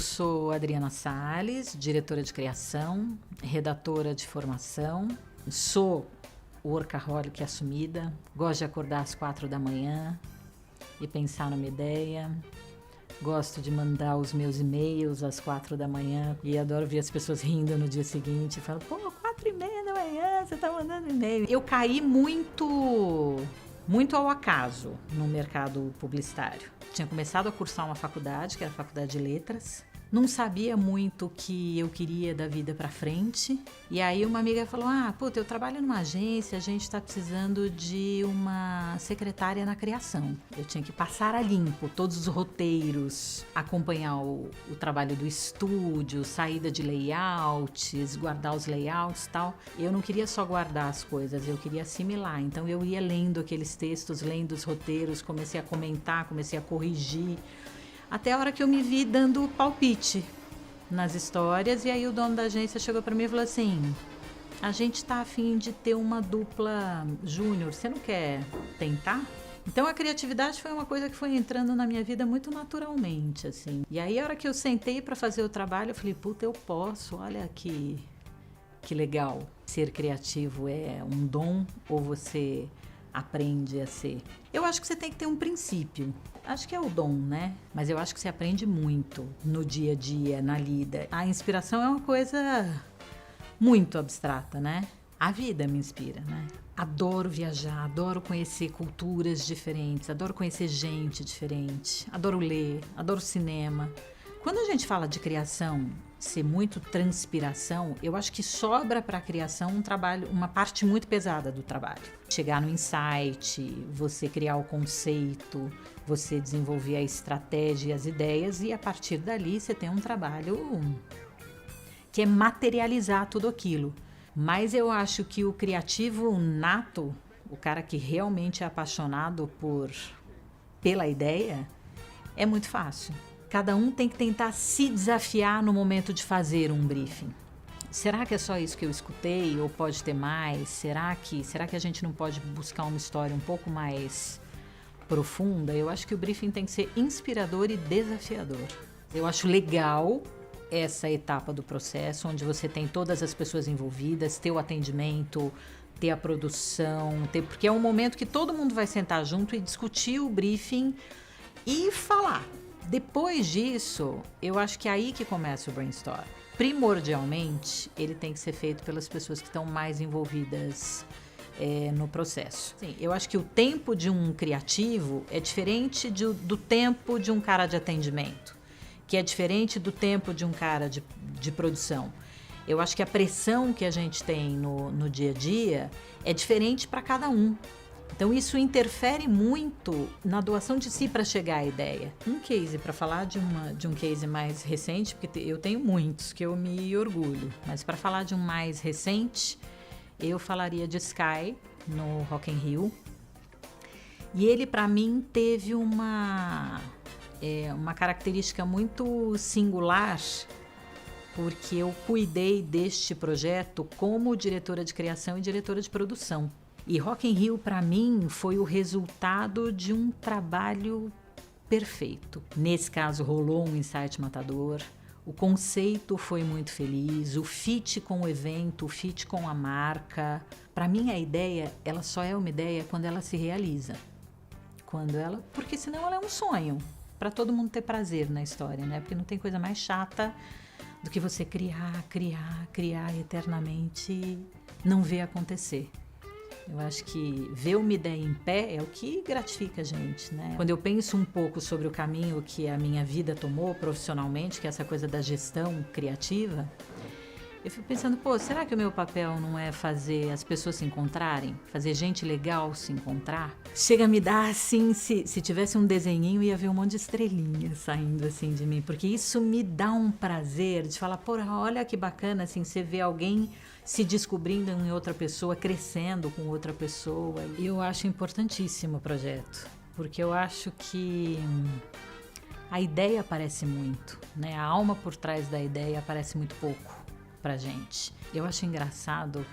sou Adriana Salles, diretora de criação, redatora de formação, sou workaholic assumida, gosto de acordar às 4 da manhã e pensar numa ideia, gosto de mandar os meus e-mails às 4 da manhã e adoro ver as pessoas rindo no dia seguinte e falo, pô, 4:30 da manhã, você tá mandando e-mail. Eu caí muito ao acaso no mercado publicitário. Tinha começado a cursar uma faculdade, que era a Faculdade de Letras. Não sabia muito o que eu queria da vida pra frente. E aí uma amiga falou, puta, eu trabalho numa agência, a gente tá precisando de uma secretária na criação. Eu tinha que passar a limpo todos os roteiros, acompanhar o trabalho do estúdio, saída de layouts, guardar os layouts e tal. Eu não queria só guardar as coisas, eu queria assimilar. Então eu ia lendo aqueles textos, lendo os roteiros, comecei a comentar, comecei a corrigir. Até a hora que eu me vi dando palpite nas histórias, e aí o dono da agência chegou para mim e falou assim, a gente tá a fim de ter uma dupla júnior, você não quer tentar? Então a criatividade foi uma coisa que foi entrando na minha vida muito naturalmente, assim. E aí a hora que eu sentei para fazer o trabalho, eu falei, puta, eu posso, olha que legal. Ser criativo é um dom ou você aprende a ser? Eu acho que você tem que ter um princípio. Acho que é o dom, né? Mas eu acho que você aprende muito no dia a dia, na lida. A inspiração é uma coisa muito abstrata, né? A vida me inspira, né? Adoro viajar, adoro conhecer culturas diferentes, adoro conhecer gente diferente, adoro ler, adoro cinema. Quando a gente fala de criação, ser muito transpiração, eu acho que sobra para a criação um trabalho, uma parte muito pesada do trabalho. Chegar no insight, você criar o conceito, você desenvolver a estratégia e as ideias, e a partir dali você tem um trabalho que é materializar tudo aquilo. Mas eu acho que o criativo nato, o cara que realmente é apaixonado pela ideia, é muito fácil. Cada um tem que tentar se desafiar no momento de fazer um briefing. Será que é só isso que eu escutei? Ou pode ter mais? Será que a gente não pode buscar uma história um pouco mais profunda? Eu acho que o briefing tem que ser inspirador e desafiador. Eu acho legal essa etapa do processo, onde você tem todas as pessoas envolvidas, ter o atendimento, ter a produção, porque é um momento que todo mundo vai sentar junto e discutir o briefing e falar. Depois disso, eu acho que é aí que começa o brainstorm. Primordialmente, ele tem que ser feito pelas pessoas que estão mais envolvidas no processo. Sim, eu acho que o tempo de um criativo é diferente do tempo de um cara de atendimento, que é diferente do tempo de um cara de produção. Eu acho que a pressão que a gente tem no dia a dia é diferente para cada um. Então isso interfere muito na doação de si para chegar à ideia. Um case, para falar de um case mais recente, porque eu tenho muitos que eu me orgulho, mas para falar de um mais recente, eu falaria de Sky, no Rock in Rio. E ele, para mim, teve uma característica muito singular, porque eu cuidei deste projeto como diretora de criação e diretora de produção. E Rock in Rio, para mim, foi o resultado de um trabalho perfeito. Nesse caso, rolou um insight matador, o conceito foi muito feliz, o fit com o evento, o fit com a marca. Para mim, a ideia, ela só é uma ideia quando ela se realiza. Porque senão ela é um sonho, para todo mundo ter prazer na história, né? Porque não tem coisa mais chata do que você criar eternamente e não ver acontecer. Eu acho que ver uma ideia em pé é o que gratifica a gente, né? Quando eu penso um pouco sobre o caminho que a minha vida tomou profissionalmente, que é essa coisa da gestão criativa, eu fico pensando, será que o meu papel não é fazer as pessoas se encontrarem? Fazer gente legal se encontrar? Chega a me dar assim, se tivesse um desenhinho, ia ver um monte de estrelinhas saindo assim de mim, porque isso me dá um prazer de falar, olha que bacana, assim, você vê alguém se descobrindo em outra pessoa, crescendo com outra pessoa. Eu acho importantíssimo o projeto, porque eu acho que a ideia aparece muito, né? A alma por trás da ideia aparece muito pouco pra gente. Eu acho engraçado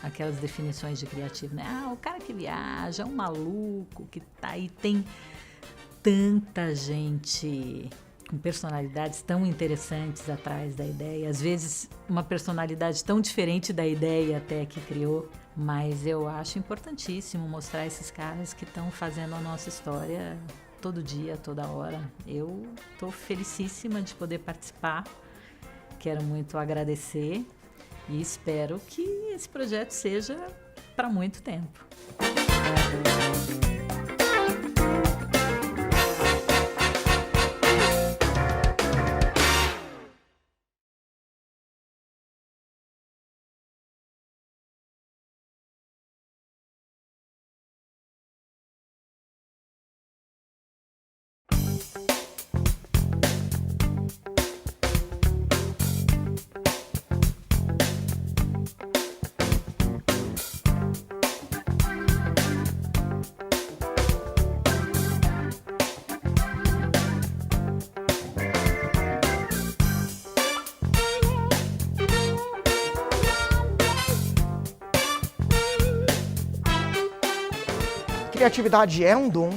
aquelas definições de criativo, né? O cara que viaja, um maluco que tá aí, tem tanta gente com personalidades tão interessantes atrás da ideia. Às vezes, uma personalidade tão diferente da ideia até que criou. Mas eu acho importantíssimo mostrar esses caras que estão fazendo a nossa história todo dia, toda hora. Eu estou felicíssima de poder participar. Quero muito agradecer e espero que esse projeto seja para muito tempo. Criatividade é um dom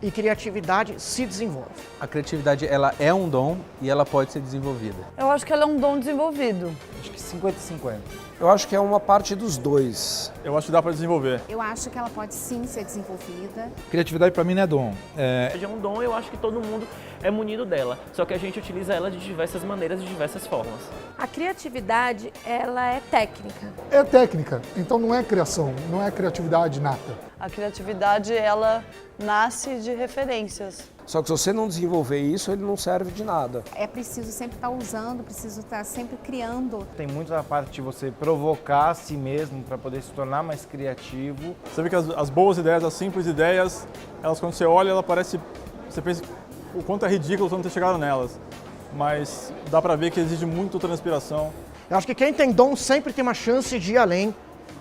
e criatividade se desenvolve. A criatividade, ela é um dom e ela pode ser desenvolvida. Eu acho que ela é um dom desenvolvido. Acho que 50-50. Eu acho que é uma parte dos dois. Eu acho que dá para desenvolver. Eu acho que ela pode sim ser desenvolvida. Criatividade para mim não é dom. É um dom, eu acho que todo mundo é munido dela, só que a gente utiliza ela de diversas maneiras, de diversas formas. A criatividade, ela é técnica. É técnica, então não é criação, não é criatividade nata. A criatividade, ela nasce de referências. Só que se você não desenvolver isso, ele não serve de nada. É preciso sempre estar usando, preciso estar sempre criando. Tem muito da parte de você provocar a si mesmo para poder se tornar mais criativo. Você vê que as boas ideias, as simples ideias, elas quando você olha, ela parece, você pensa o quanto é ridículo você não ter chegado nelas. Mas dá para ver que exige muito transpiração. Eu acho que quem tem dom sempre tem uma chance de ir além,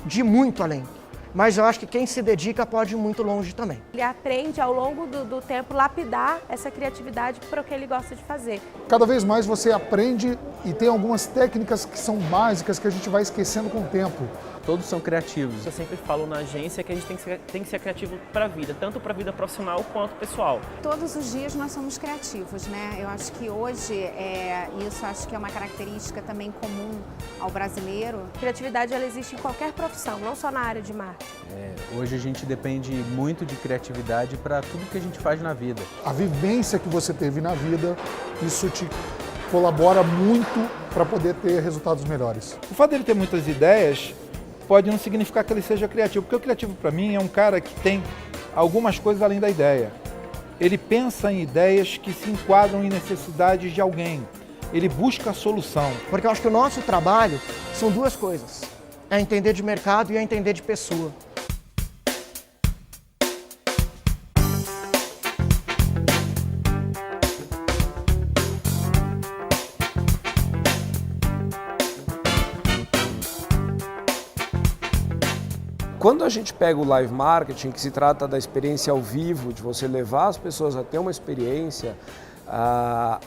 de muito além. Mas eu acho que quem se dedica pode ir muito longe também. Ele aprende ao longo do tempo lapidar essa criatividade para o que ele gosta de fazer. Cada vez mais você aprende e tem algumas técnicas que são básicas que a gente vai esquecendo com o tempo. Todos são criativos. Eu sempre falo na agência que a gente tem que ser criativo para a vida, tanto para a vida profissional quanto pessoal. Todos os dias nós somos criativos, né? Eu acho que hoje, isso acho que é uma característica também comum ao brasileiro. A criatividade, ela existe em qualquer profissão, não só na área de marketing. Hoje a gente depende muito de criatividade para tudo que a gente faz na vida. A vivência que você teve na vida, isso te colabora muito para poder ter resultados melhores. O fato dele ter muitas ideias pode não significar que ele seja criativo, porque o criativo para mim é um cara que tem algumas coisas além da ideia. Ele pensa em ideias que se enquadram em necessidades de alguém. Ele busca a solução. Porque eu acho que o nosso trabalho são duas coisas. É entender de mercado e é entender de pessoa. Quando a gente pega o live marketing, que se trata da experiência ao vivo, de você levar as pessoas a ter uma experiência,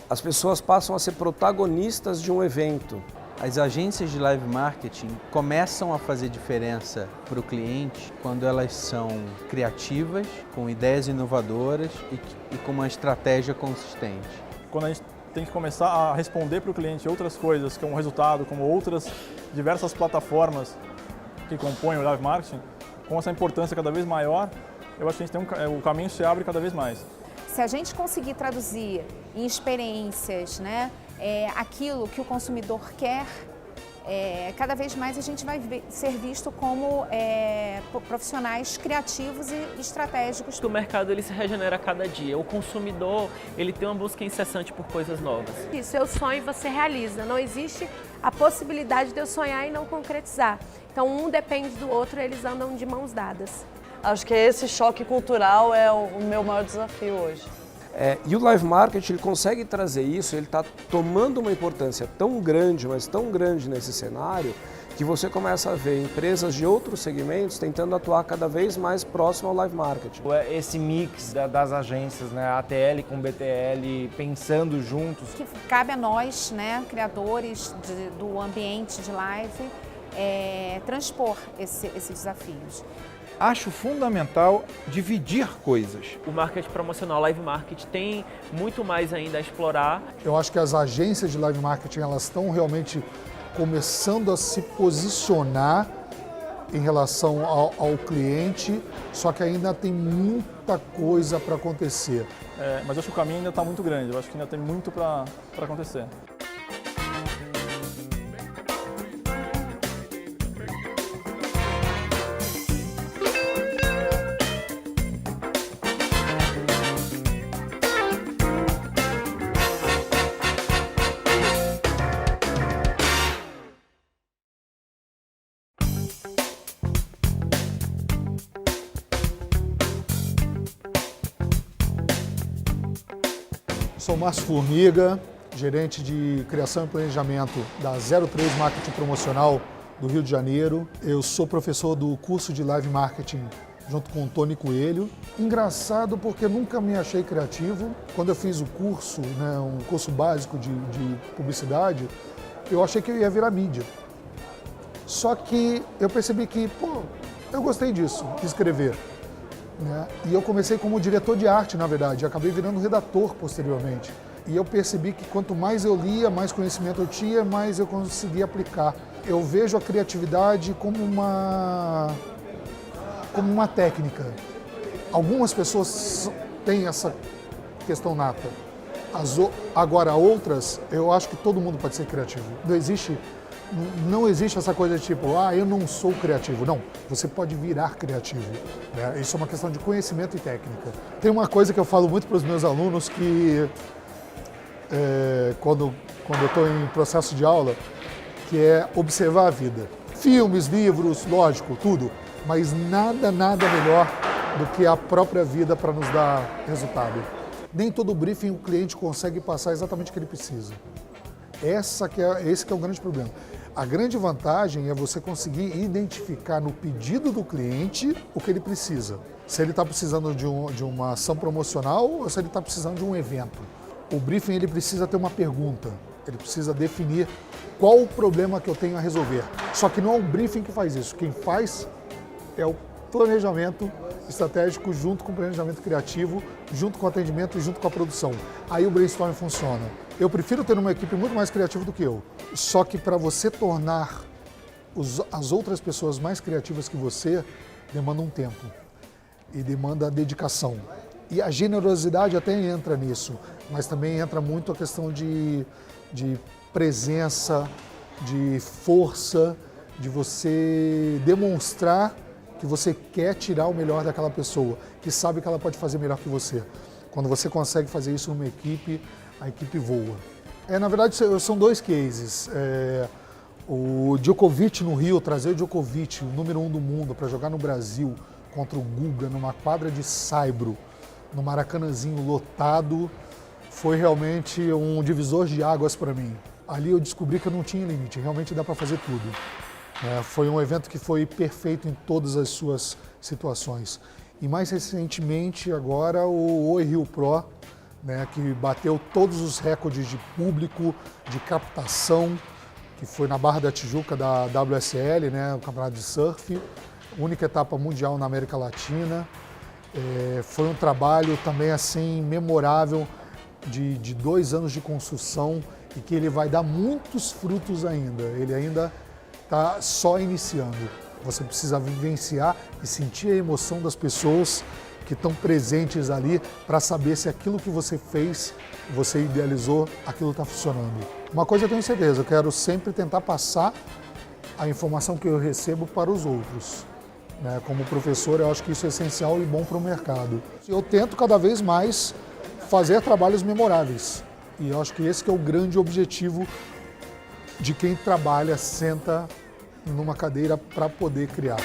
as pessoas passam a ser protagonistas de um evento. As agências de live marketing começam a fazer diferença para o cliente quando elas são criativas, com ideias inovadoras e com uma estratégia consistente. Quando a gente tem que começar a responder para o cliente outras coisas, como resultado, como outras diversas plataformas que compõem o live marketing, com essa importância cada vez maior, eu acho que a gente tem o caminho se abre cada vez mais. Se a gente conseguir traduzir em experiências, né, aquilo que o consumidor quer, cada vez mais a gente vai ser visto como profissionais criativos e estratégicos. O mercado ele se regenera a cada dia. O consumidor ele tem uma busca incessante por coisas novas. Isso, eu sonho e você realiza. Não existe a possibilidade de eu sonhar e não concretizar. Então, um depende do outro e eles andam de mãos dadas. Acho que esse choque cultural é o meu maior desafio hoje. E o live marketing, ele consegue trazer isso, ele está tomando uma importância tão grande, mas tão grande nesse cenário, que você começa a ver empresas de outros segmentos tentando atuar cada vez mais próximo ao live marketing. Esse mix das agências, né, ATL com BTL, pensando juntos. Que cabe a nós, né, criadores do ambiente de live, transpor esses desafios. acho fundamental dividir coisas. O marketing promocional, live marketing, tem muito mais ainda a explorar. Eu acho que as agências de live marketing elas estão realmente começando a se posicionar em relação ao cliente, só que ainda tem muita coisa para acontecer. Mas eu acho que o caminho ainda está muito grande, eu acho que ainda tem muito para acontecer. Sou Márcio Formiga, gerente de criação e planejamento da 03 Marketing Promocional do Rio de Janeiro. Eu sou professor do curso de Live Marketing junto com o Tony Coelho. Engraçado porque nunca me achei criativo. Quando eu fiz o curso, um curso básico de publicidade, eu achei que eu ia virar mídia. Só que eu percebi que, eu gostei disso, de escrever. E eu comecei como diretor de arte, na verdade, e acabei virando redator posteriormente. E eu percebi que quanto mais eu lia, mais conhecimento eu tinha, mais eu conseguia aplicar. Eu vejo a criatividade como uma técnica. Algumas pessoas têm essa questão nata. Agora, outras, eu acho que todo mundo pode ser criativo. Não existe essa coisa de tipo, eu não sou criativo. Não, você pode virar criativo. Isso é uma questão de conhecimento e técnica. Tem uma coisa que eu falo muito para os meus alunos que, quando eu estou em processo de aula, que é observar a vida. Filmes, livros, lógico, tudo, mas nada melhor do que a própria vida para nos dar resultado. Nem todo briefing o cliente consegue passar exatamente o que ele precisa. Esse que é o grande problema. A grande vantagem é você conseguir identificar no pedido do cliente o que ele precisa. Se ele está precisando de uma ação promocional ou se ele está precisando de um evento. O briefing ele precisa ter uma pergunta, ele precisa definir qual o problema que eu tenho a resolver. Só que não é o briefing que faz isso, quem faz é o planejamento estratégico junto com o planejamento criativo, junto com o atendimento e junto com a produção. Aí o brainstorming funciona. Eu prefiro ter uma equipe muito mais criativa do que eu. Só que para você tornar as outras pessoas mais criativas que você, demanda um tempo e demanda dedicação. E a generosidade até entra nisso, mas também entra muito a questão de presença, de força, de você demonstrar que você quer tirar o melhor daquela pessoa, que sabe que ela pode fazer melhor que você. Quando você consegue fazer isso numa equipe, a equipe voa. Na verdade, são dois cases. O Djokovic no Rio, trazer o Djokovic, o número 1 do mundo, para jogar no Brasil contra o Guga, numa quadra de saibro, no Maracanãzinho lotado, foi realmente um divisor de águas para mim. Ali eu descobri que eu não tinha limite, realmente dá para fazer tudo. Foi um evento que foi perfeito em todas as suas situações. E mais recentemente agora o Oi Rio Pro, que bateu todos os recordes de público, de captação, que foi na Barra da Tijuca da WSL, o campeonato de surf, única etapa mundial na América Latina. Foi um trabalho também assim memorável de 2 anos de construção e que ele vai dar muitos frutos ainda. Ele ainda está só iniciando. Você precisa vivenciar e sentir a emoção das pessoas que estão presentes ali para saber se aquilo que você fez, você idealizou, aquilo está funcionando. Uma coisa eu tenho certeza, eu quero sempre tentar passar a informação que eu recebo para os outros. Como professor, eu acho que isso é essencial e bom para o mercado. Eu tento cada vez mais fazer trabalhos memoráveis. E eu acho que esse que é o grande objetivo de quem trabalha, senta numa cadeira para poder criar.